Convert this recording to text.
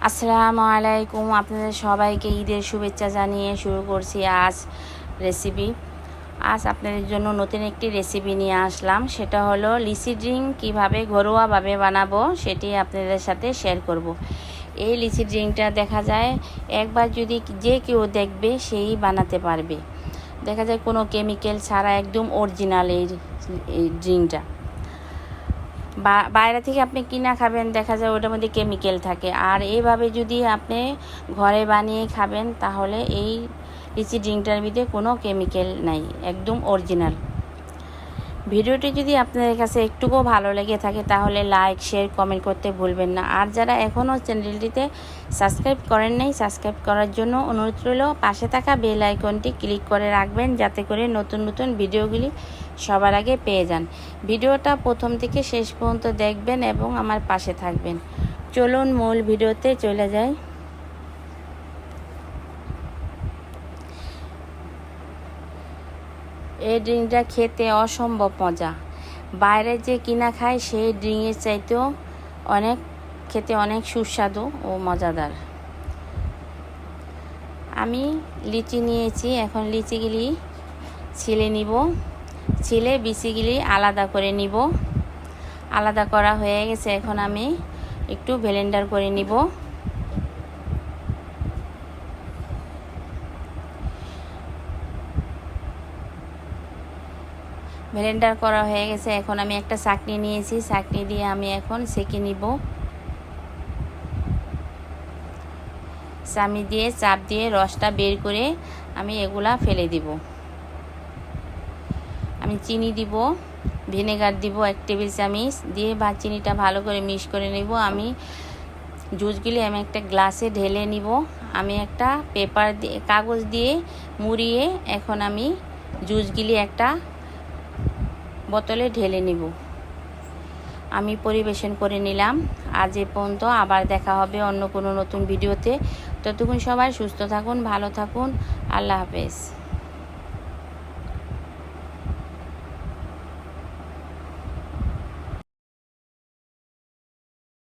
আসসালামু আলাইকুম। আপনাদের সবাইকে ঈদের শুভেচ্ছা জানিয়ে শুরু করছি আজ রেসিপি। আজ আপনাদের জন্য নতুন একটি রেসিপি নিয়ে আসলাম। সেটা হলো লিচি ড্রিঙ্ক কীভাবে ঘরোয়াভাবে বানাবো সেটি আপনাদের সাথে শেয়ার করব। এই লিচি ড্রিঙ্কটা দেখা যায় একবার যদি যে কেউ দেখবে সেই বানাতে পারবে। দেখা যায় কোনো কেমিক্যাল ছাড়া একদম অরিজিনাল এই ড্রিঙ্কটা। বাইরে থেকে আপনি কিনা খাবেন, দেখা যায় ওটার মধ্যে কেমিক্যাল থাকে। আর এইভাবে যদি আপনি ঘরে বানিয়ে খাবেন তাহলে এই লিচি ড্রিঙ্কটার মধ্যে কোনো কেমিক্যাল নাই, একদম অরিজিনাল। ভিডিওটি যদি আপনাদের কাছে একটুকুও ভালো লেগে থাকে তাহলে লাইক, শেয়ার, কমেন্ট করতে ভুলবেন না। আর যারা এখনও চ্যানেলটিতে সাবস্ক্রাইব করেন নাই, সাবস্ক্রাইব করার জন্য অনুরোধ রইল। পাশে থাকা বেল আইকনটি ক্লিক করে রাখবেন যাতে করে নতুন নতুন ভিডিওগুলি সবার আগে পেয়ে যান। ভিডিওটা প্রথম থেকে শেষ পর্যন্ত দেখবেন এবং আমার পাশে থাকবেন। চলুন মূল ভিডিওতে চলে যাই। এই ড্রিঙ্কটা খেতে অসম্ভব মজা। বাইরে যে কিনা খায় সেই ড্রিঙ্কের চাইতেও খেতে অনেক সুস্বাদু ও মজাদার। আমি লিচি নিয়েছি, এখন লিচিগুলি ছিলে নিব। ছিলে বিচিগুলি আলাদা করে নিব। আলাদা করা হয়ে গেছে, এখন আমি একটু ব্লেন্ডার করে নিব। ব্লেন্ডার করা হয়ে গেছে, এখন আমি একটা চাকনি নিয়েছি, চাকনি দিয়ে আমি এখন সেঁকে নিব। চামি দিয়ে চাপ দিয়ে রসটা বের করে আমি এগুলা ফেলে দিব। আমি চিনি দিব, ভিনেগার দিব 1 টেবিল চামচ দিয়ে বা চিনিটা ভালো করে মিক্স করে নিব। আমি জুসগুলি একটা গ্লাসে ঢেলে নিব। আমি একটা পেপার দিয়ে কাগজ দিয়ে মুড়িয়ে এখন আমি জুসগুলি একটা বোতলে ঢেলে নিব। আমি পরিবেশন করে নিলাম। আজ এ পর্যন্ত, আবার দেখা হবে অন্য কোনো নতুন ভিডিওতে। ততক্ষণ সবাই সুস্থ থাকুন, ভালো থাকুন। আল্লাহ হাফেজ।